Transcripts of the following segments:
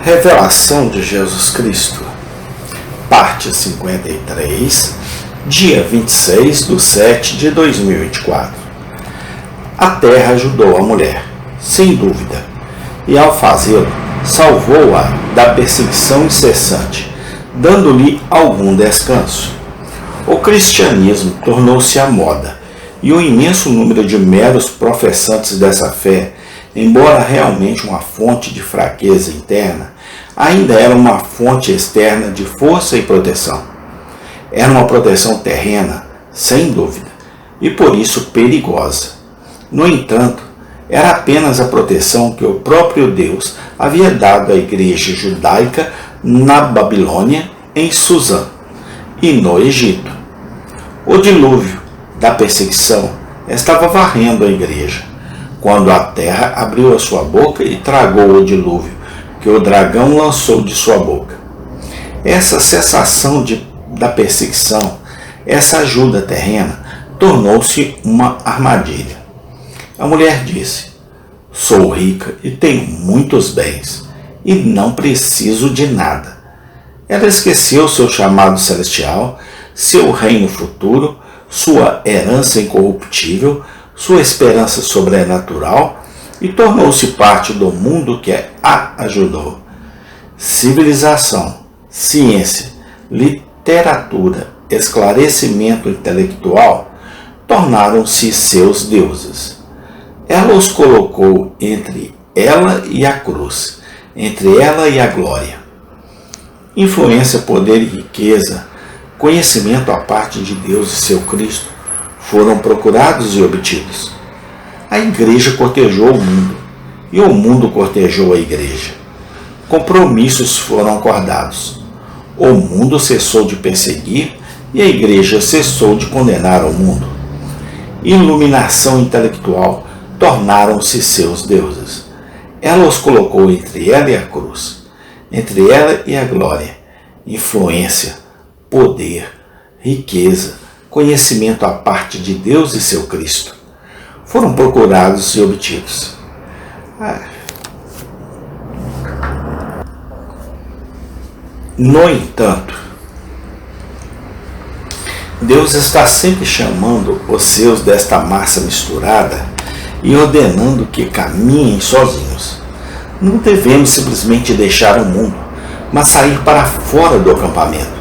Revelação de Jesus Cristo, parte 53, dia 26/7/2024. A terra ajudou a mulher, sem dúvida, e ao fazê-lo, salvou-a da perseguição incessante, dando-lhe algum descanso. O cristianismo tornou-se a moda, e o imenso número de meros professantes dessa fé, embora realmente uma fonte de fraqueza interna, ainda era uma fonte externa de força e proteção. Era uma proteção terrena, sem dúvida, e por isso perigosa. No entanto, era apenas a proteção que o próprio Deus havia dado à igreja judaica na Babilônia, em Susã, e no Egito. O dilúvio da perseguição estava varrendo a igreja, quando a terra abriu a sua boca e tragou o dilúvio que o dragão lançou de sua boca. Essa cessação da perseguição, essa ajuda terrena, tornou-se uma armadilha. A mulher disse: "Sou rica e tenho muitos bens, e não preciso de nada." Ela esqueceu seu chamado celestial, seu reino futuro, sua herança incorruptível, sua esperança sobrenatural, e tornou-se parte do mundo que a ajudou. Civilização, ciência, literatura, esclarecimento intelectual tornaram-se seus deuses. Ela os colocou entre ela e a cruz, entre ela e a glória. Influência, poder e riqueza, conhecimento à parte de Deus e seu Cristo foram procurados e obtidos. A igreja cortejou o mundo, e o mundo cortejou a igreja. Compromissos foram acordados. O mundo cessou de perseguir, e a igreja cessou de condenar o mundo. Iluminação intelectual tornaram-se seus deuses. Ela os colocou entre ela e a cruz, entre ela e a glória. Influência, poder, riqueza, conhecimento à parte de Deus e seu Cristo foram procurados e obtidos. No entanto, Deus está sempre chamando os seus desta massa misturada e ordenando que caminhem sozinhos. Não devemos simplesmente deixar o mundo, mas sair para fora do acampamento,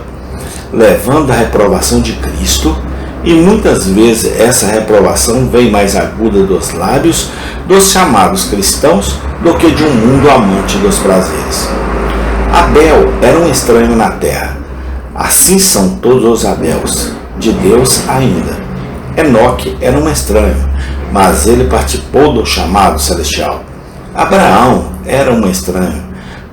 levando a reprovação de Cristo. E muitas vezes essa reprovação vem mais aguda dos lábios dos chamados cristãos do que de um mundo amante dos prazeres. Abel era um estranho na terra. Assim são todos os Abéus, de Deus ainda. Enoque era um estranho, mas ele participou do chamado celestial. Abraão era um estranho,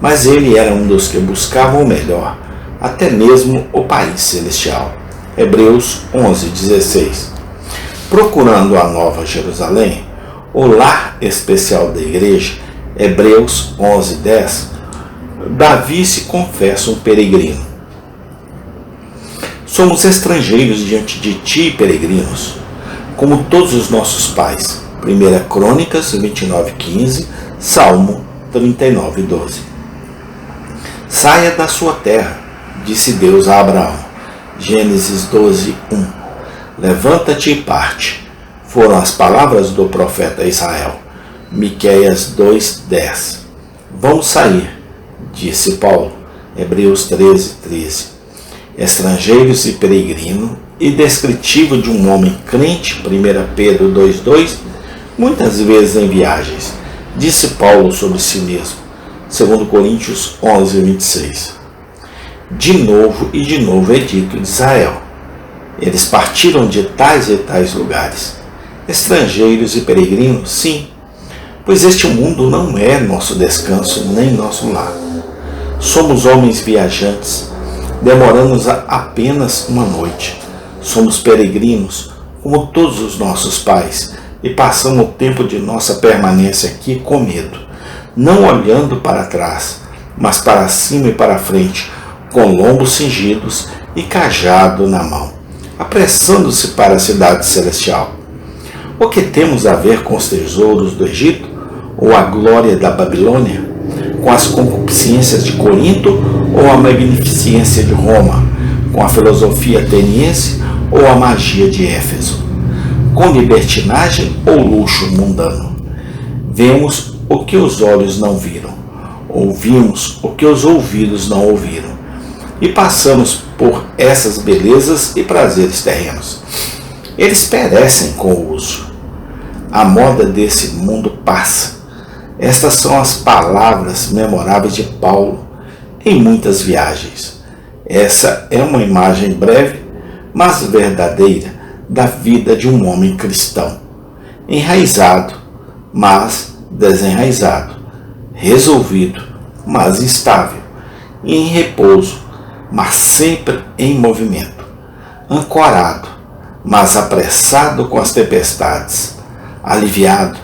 mas ele era um dos que buscavam o melhor, até mesmo o país celestial. Hebreus 11:16. Procurando a Nova Jerusalém, o lar especial da igreja, Hebreus 11:10, Davi se confessa um peregrino. Somos estrangeiros diante de ti, peregrinos, como todos os nossos pais. 1 Crônicas 29:15, Salmo 39:12. Saia da sua terra, disse Deus a Abraão. Gênesis 12:1. Levanta-te e parte, foram as palavras do profeta Israel. Miqueias 2:10. Vamos sair, disse Paulo. Hebreus 13:13. Estrangeiros e peregrino, e descritivo de um homem crente, 1 Pedro 2:2, muitas vezes em viagens, disse Paulo sobre si mesmo, 2 Coríntios 11:26. De novo e de novo é dito de Israel. Eles partiram de tais e tais lugares. Estrangeiros e peregrinos, sim, pois este mundo não é nosso descanso nem nosso lar. Somos homens viajantes, demoramos apenas uma noite. Somos peregrinos, como todos os nossos pais, e passamos o tempo de nossa permanência aqui com medo, não olhando para trás, mas para cima e para frente, com lombos cingidos e cajado na mão, apressando-se para a cidade celestial. O que temos a ver com os tesouros do Egito, ou a glória da Babilônia, com as concupiscências magnificência de Corinto ou a magnificência de Roma, com a filosofia ateniense ou a magia de Éfeso, com libertinagem ou luxo mundano. Vemos o que os olhos não viram, ouvimos o que os ouvidos não ouviram, e passamos por essas belezas e prazeres terrenos. Eles perecem com o uso. A moda desse mundo passa. Estas são as palavras memoráveis de Paulo em muitas viagens. Essa é uma imagem breve, mas verdadeira, da vida de um homem cristão, enraizado, mas desenraizado, resolvido, mas instável, e em repouso, mas sempre em movimento, ancorado, mas apressado com as tempestades, aliviado,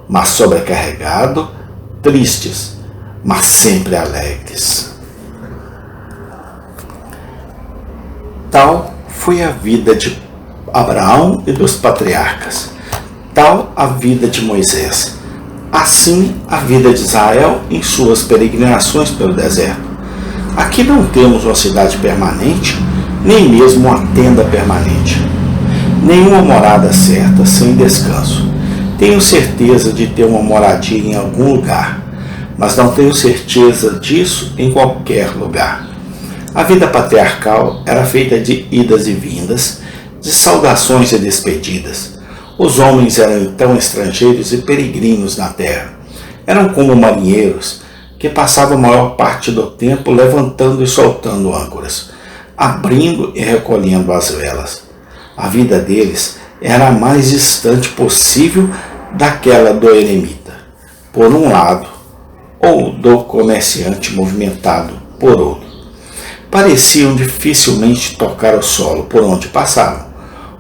mas sobrecarregado, tristes, mas sempre alegres. Tal foi a vida de Abraão e dos patriarcas, tal a vida de Moisés, assim a vida de Israel em suas peregrinações pelo deserto. Aqui não temos uma cidade permanente, nem mesmo uma tenda permanente, nenhuma morada certa, sem descanso. Tenho certeza de ter uma moradia em algum lugar, mas não tenho certeza disso em qualquer lugar. A vida patriarcal era feita de idas e vindas, de saudações e despedidas. Os homens eram então estrangeiros e peregrinos na terra. Eram como marinheiros que passavam a maior parte do tempo levantando e soltando âncoras, abrindo e recolhendo as velas. A vida deles era a mais distante possível daquela do eremita, por um lado, ou do comerciante movimentado, por outro. Pareciam dificilmente tocar o solo por onde passavam,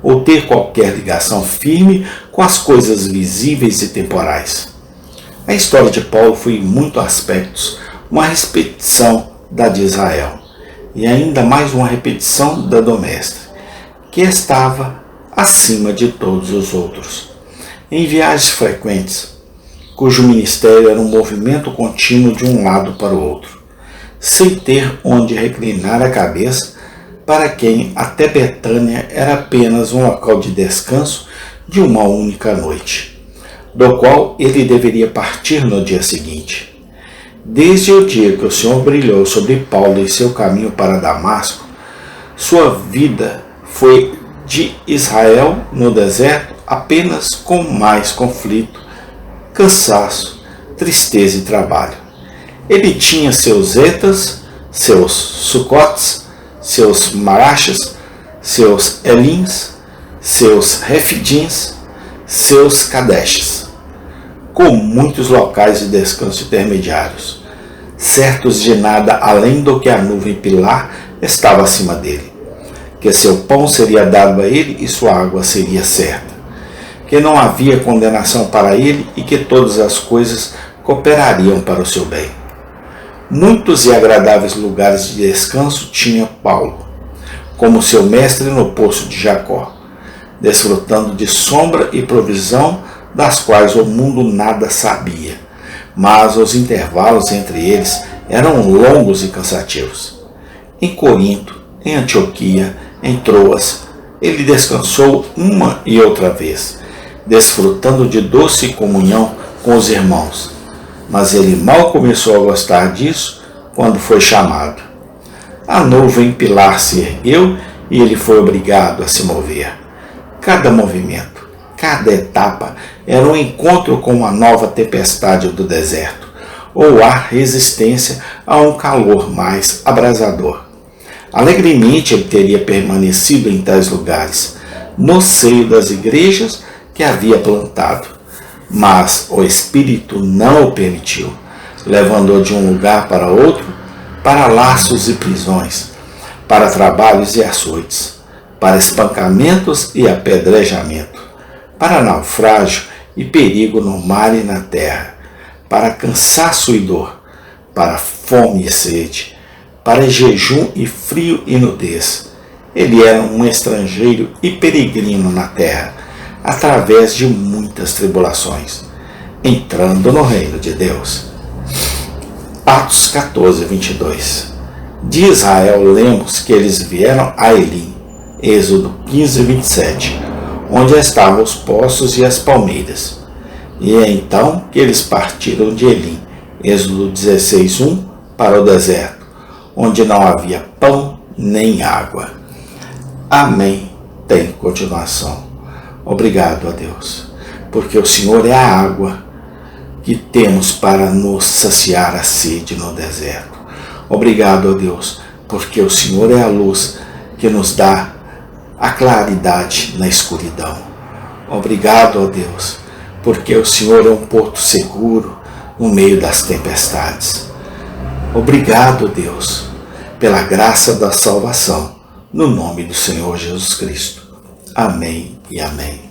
ou ter qualquer ligação firme com as coisas visíveis e temporais. A história de Paulo foi em muitos aspectos uma repetição da de Israel, e ainda mais uma repetição da do Mestre, que estava acima de todos os outros. Em viagens frequentes, cujo ministério era um movimento contínuo de um lado para o outro, sem ter onde reclinar a cabeça, para quem até Betânia era apenas um local de descanso de uma única noite, do qual ele deveria partir no dia seguinte. Desde o dia que o Senhor brilhou sobre Paulo em seu caminho para Damasco, sua vida foi de Israel no deserto apenas com mais conflito, cansaço, tristeza e trabalho. Ele tinha seus etas, seus sucotes, seus marachas, seus elins, seus refidins, seus kadeshes, com muitos locais de descanso intermediários, certos de nada além do que a nuvem pilar estava acima dele, que seu pão seria dado a ele e sua água seria certa, que não havia condenação para ele e que todas as coisas cooperariam para o seu bem. Muitos e agradáveis lugares de descanso tinha Paulo, como seu mestre no poço de Jacó, desfrutando de sombra e provisão das quais o mundo nada sabia, mas os intervalos entre eles eram longos e cansativos. Em Corinto, em Antioquia, em Troas, ele descansou uma e outra vez, desfrutando de doce comunhão com os irmãos, mas ele mal começou a gostar disso quando foi chamado. A nuvem pilar se ergueu e ele foi obrigado a se mover. Cada movimento, cada etapa era um encontro com uma nova tempestade do deserto, ou a resistência a um calor mais abrasador. Alegremente ele teria permanecido em tais lugares, no seio das igrejas que havia plantado, mas o Espírito não o permitiu, levando-o de um lugar para outro, para laços e prisões, para trabalhos e açoites, para espancamentos e apedrejamento, para naufrágio e perigo no mar e na terra, para cansaço e dor, para fome e sede, para jejum e frio e nudez. Ele era um estrangeiro e peregrino na terra, através de muitas tribulações, entrando no reino de Deus. Atos 14, 22. De Israel lemos que eles vieram a Elim, Êxodo 15, 27, onde estavam os poços e as palmeiras. E é então que eles partiram de Elim, Êxodo 16, 1, para o deserto, onde não havia pão nem água. Amém. Tem continuação. Obrigado a Deus, porque o Senhor é a água que temos para nos saciar a sede no deserto. Obrigado a Deus, porque o Senhor é a luz que nos dá a claridade na escuridão. Obrigado a Deus, porque o Senhor é um porto seguro no meio das tempestades. Obrigado, Deus, pela graça da salvação, no nome do Senhor Jesus Cristo. Amém e amém.